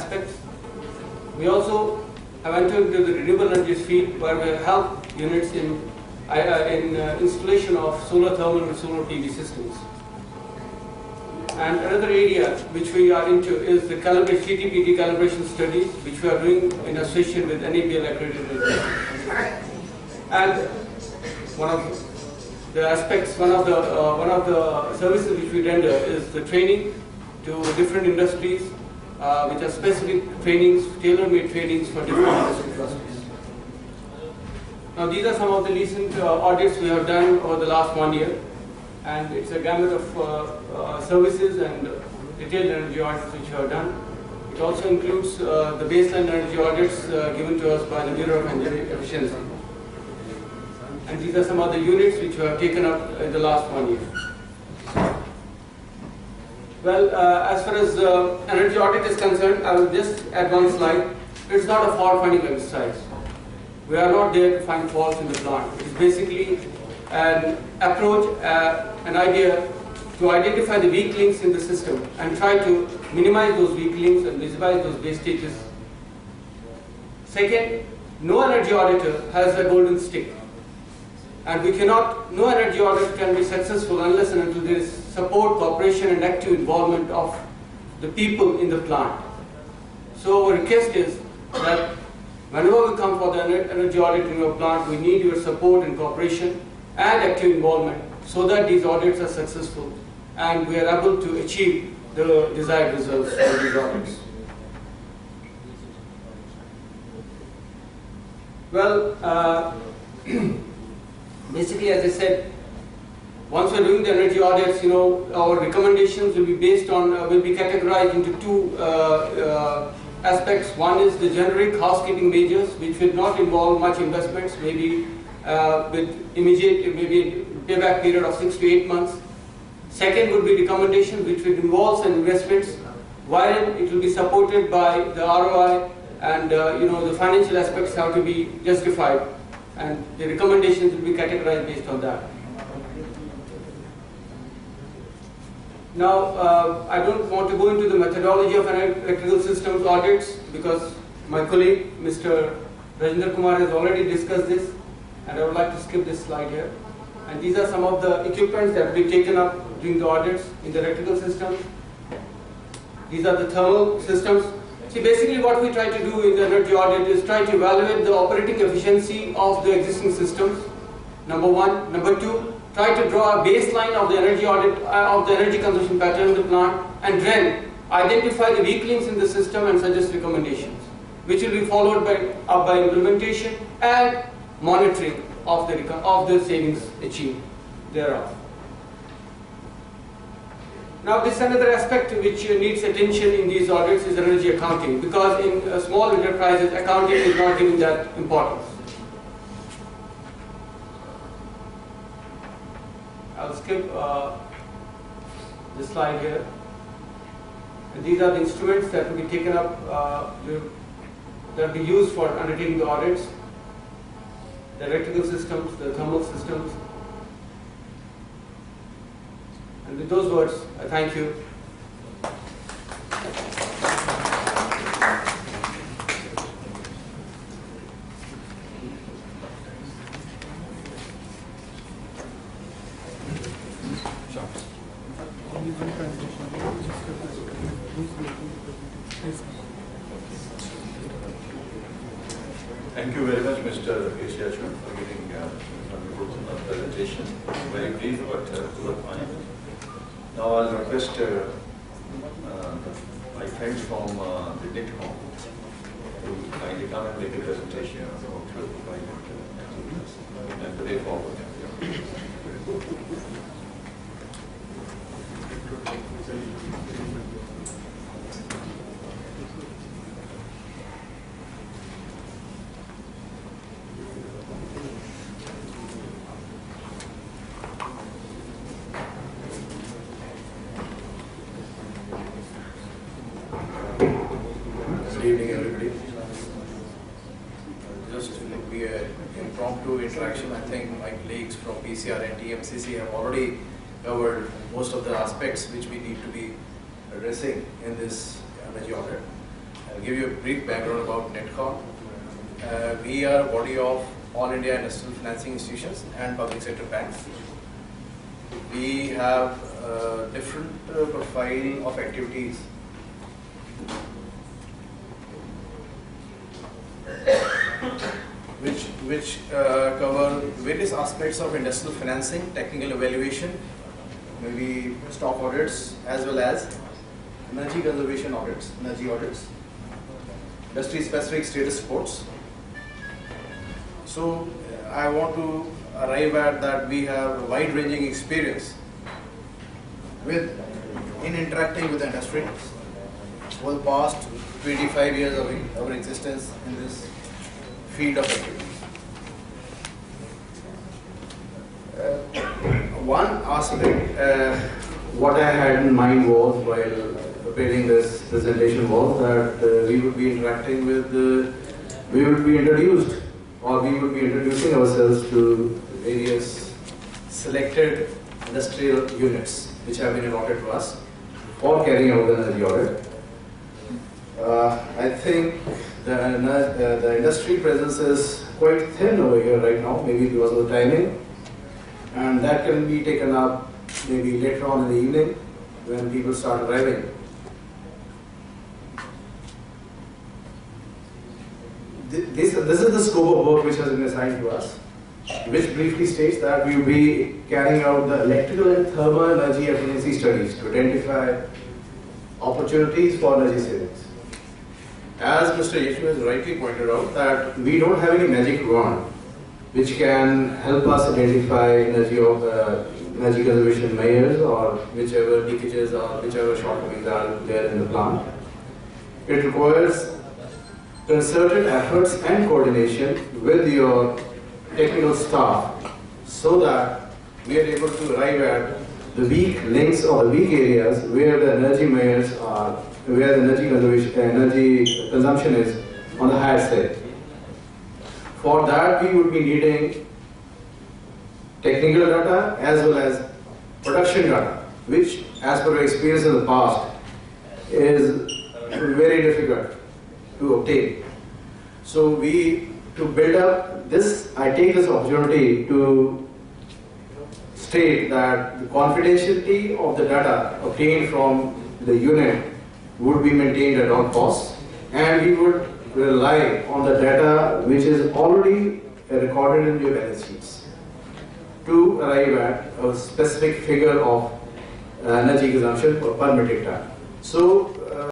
aspects. We also have entered into the renewable energies field, where we have helped units in installation of solar thermal and solar PV systems. And another area which we are into is the CTPD calibration studies, which we are doing in association with NABL accredited. And one of the services which we render is the training to different industries, which are specific trainings, tailor-made trainings for different industry clusters. Now, these are some of the recent audits we have done over the last 1 year, and it's a gamut of services and detailed energy audits which we have done. It also includes the baseline energy audits given to us by the Bureau of Energy Efficiency. And these are some of the units which we have taken up in the last 1 year. Well, as far as energy audit is concerned, I will just add one slide. It's not a fault-finding exercise. We are not there to find faults in the plant. It's basically an approach, an idea to identify the weak links in the system and try to minimize those weak links and visualize those wastages. Second, no energy auditor has a golden stick. And no energy audit can be successful unless and until there is support, cooperation, and active involvement of the people in the plant. So our request is that whenever we come for the energy audit in your plant, we need your support and cooperation and active involvement so that these audits are successful and we are able to achieve the desired results for these audits. Well, basically, as I said, once we're doing the energy audits, our recommendations will be based on, will be categorized into two aspects. One is the generic housekeeping measures, which will not involve much investments, maybe with immediate, maybe payback period of 6 to 8 months. Second would be recommendations, which will involve some investments, while it will be supported by the ROI and the financial aspects have to be justified. And the recommendations will be categorized based on that. Now, I don't want to go into the methodology of electrical systems audits because my colleague, Mr. Rajinder Kumar, has already discussed this, and I would like to skip this slide here. And these are some of the equipments that will be taken up during the audits in the electrical system. These are the thermal systems. See, basically what we try to do in the energy audit is try to evaluate the operating efficiency of the existing systems, number one. Number two, try to draw a baseline of the energy audit, of the energy consumption pattern in the plant, and then identify the weak links in the system and suggest recommendations, which will be followed up by implementation and monitoring of the savings achieved thereof. Now, this another aspect which needs attention in these audits is energy accounting, because in small enterprises, accounting is not given that importance. I'll skip this slide here. And these are the instruments that will be taken up, that will be used for undertaking the audits: the electrical systems, the thermal systems. And with those words, I thank you. Thank you very much, Mr. Asia, for giving a wonderful presentation. Very brief, but to the point. Now I'll request my friends from the NITCOM to kindly come and make a presentation about the and the way forward. Good evening, everybody. Just to be an impromptu interaction, I think my colleagues from PCR and TMCC have already covered most of the aspects which we need to be addressing in this energy audit. And give you a brief background about Netcom. We are a body of all India industrial financing institutions and public sector banks. We have different profile of activities which cover various aspects of industrial financing, technical evaluation, maybe stock audits, as well as energy conservation audits, energy audits, industry specific status reports. So I want to arrive at that we have wide ranging experience in interacting with the industry for the past 25 years of our existence in this field of activity. One aspect what I had in mind was, while preparing this presentation, was that we would be interacting with, we would be introduced, or we would be introducing ourselves to various selected industrial units which have been allotted to us for carrying out the energy audit. I think the industry presence is quite thin over here right now, maybe because of the timing, and that can be taken up maybe later on in the evening when people start arriving. This is the scope of work which has been assigned to us, which briefly states that we will be carrying out the electrical and thermal energy efficiency studies to identify opportunities for energy savings. As Mr. Yeshu has rightly pointed out, that we don't have any magic wand which can help us identify energy conservation measures or whichever leakages or whichever shortcomings are there in the plant. It requires concerted efforts and coordination with your technical staff so that we are able to arrive at the weak links or the weak areas where the energy measures are, where the energy consumption is on the higher side. For that, we would be needing technical data as well as production data, which, as per our experience in the past, is very difficult to obtain. So to build up this, I take this opportunity to state that the confidentiality of the data obtained from the unit would be maintained at all costs, and we would rely on the data which is already recorded in your balance sheets to arrive at a specific figure of energy consumption per metric ton. So